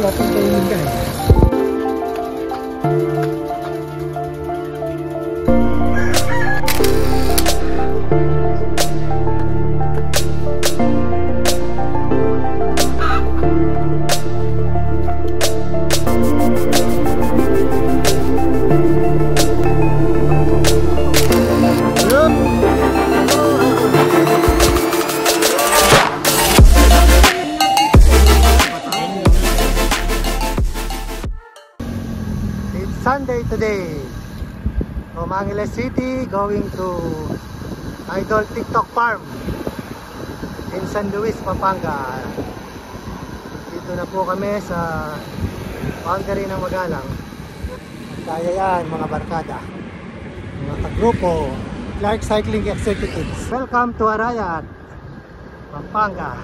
Dapat kainin ka eh. Sunday today, from Angeles City going to Idol TikTok Farm in San Luis, Pampanga. Dito na po kami sa boundary ng Magalang. Kaya yan mga barkada, mga kagrupo, Clark Cycling Executives. Welcome to Arayat, Pampanga.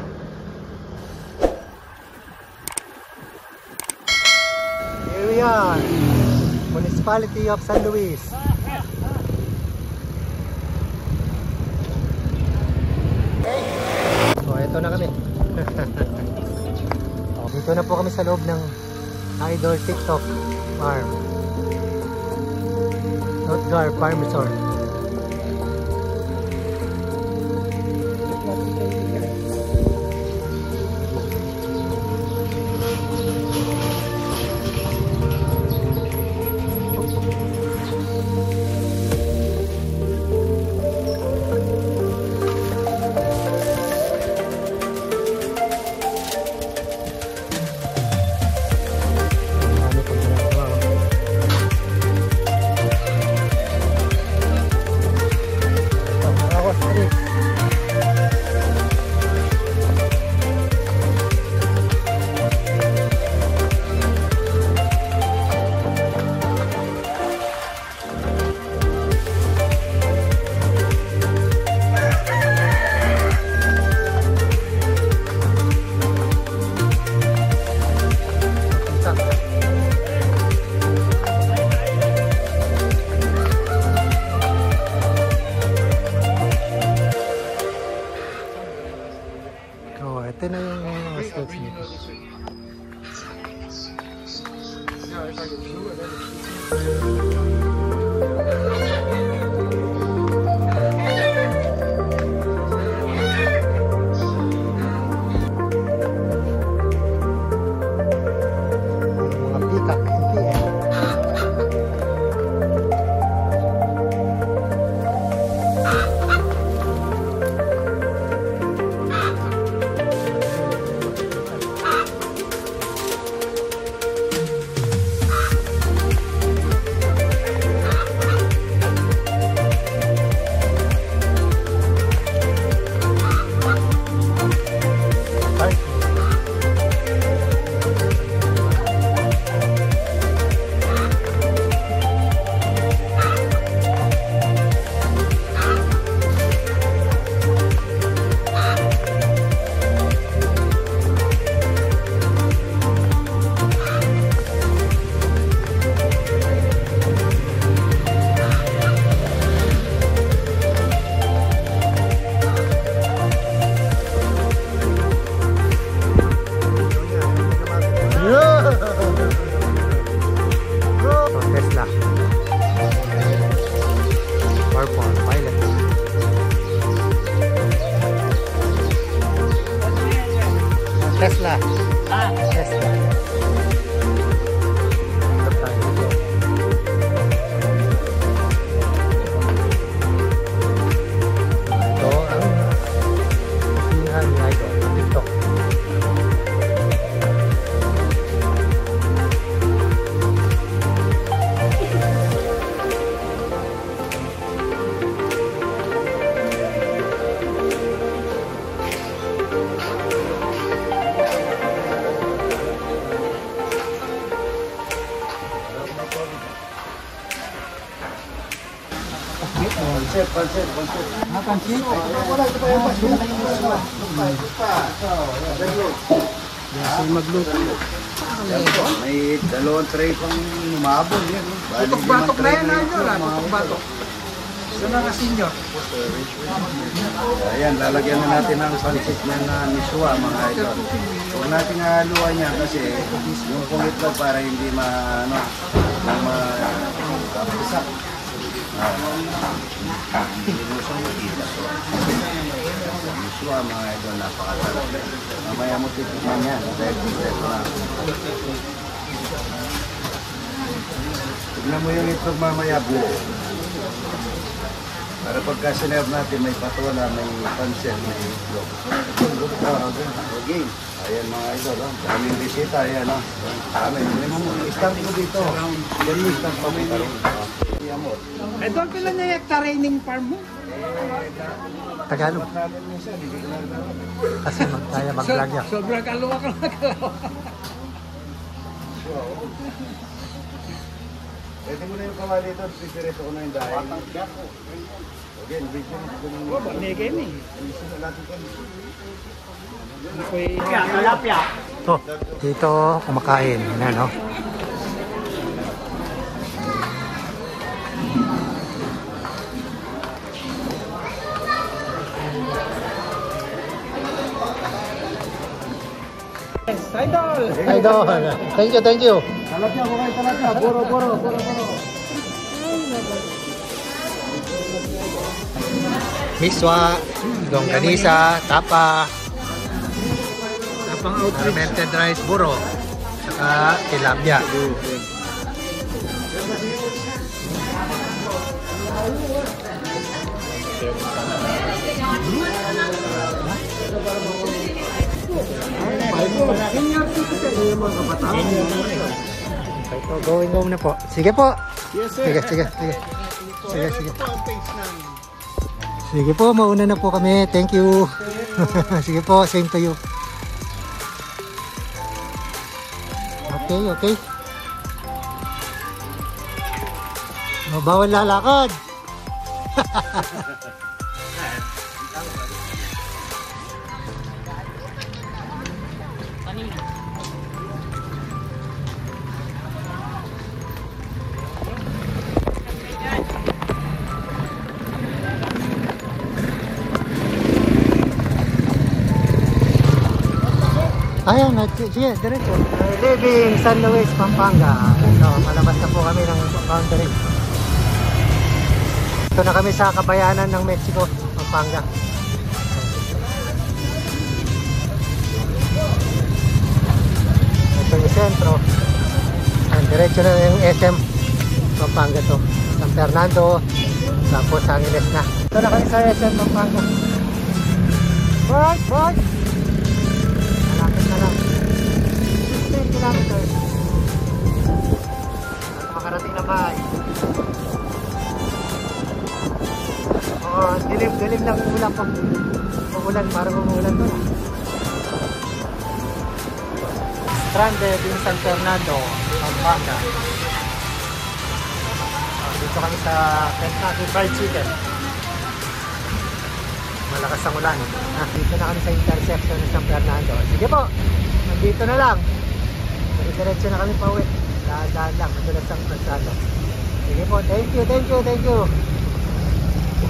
Here we are, Municipality of San Luis. So ito na kami. Dito na po kami sa loob ng Idol TikTok Farm, Northgar Farm Resort. Ito na yung mga sketch nito. Mga peacock, Tesla. Purple Pilot. Tesla. Tesla. Ito ang pilihan niya ito. TikTok. Pansit. Pansit. Magluto. May dalawang tray pang umabol yan. Tutok-batok na yan. Tutok-batok. Ayan, lalagyan na natin ng pansit na miswa mga idol. Huwag natin haluan niya kasi yung kulit lang para hindi kapisa. Miswa mga idol, napakasarap. Mamaya mo titikman niya dahil kompleto na. Tignan mo yung itlog mamaya buo. Para pagka sinerve natin, may patola, may pansel, may itlog. Okay. Ayan mga idol, daming bisita, ayan o. Start mo dito. Yan mo start pa may tarong. Doon pala na yung training farm mo. Tagalog. Kasi kaya mag-vlog yan. Sobrang kaluwa ka na kalawa. Pwede mo na yung kawali ito, pipireto ko na yung dahil. Again, video mo ko nung... Oh, bagay ni. So, dito kumakain. Yan, no? Idol! Idol! Thank you, thank you. Talapya ko kayo, talapya. Boro. Miswa, longganisa, tapa, Tapang out. fermented rice, buro, saka tilapia. Ito, going home na po. Sige po. Yes, sir. Sige. Sige po, mauna na po kami. Thank you. Sige po, same to you. Okay. Oh, bawal lalakad. Ayan, sige, diretso. Living San Luis, Pampanga. Ito, malabas na po kami ng boundary. Ito na kami sa kabayanan ng Mexico, Pampanga. Ito yung sentro. Ayan, diretso na yung SM Pampanga to. San Fernando, tapos Angeles na. Ito na kami sa SM Pampanga. Boy! Malapit na lang. 10 kilometers. Makarating na bahay. Dilim lang ulan pa. Umulan, parang umulan doon. Stranded in San Fernando, Pampanga. Dito kami sa Kentucky Fried Chicken. Malakas ang ulan. Dito na kami sa intersection ng San Fernando. Sige po, nandito na lang. Diretso na kami pa uwi. Daan lang, madulas ang kalsada. Sige po, thank you.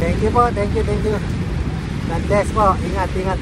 Thank you po. God bless po. Ingat.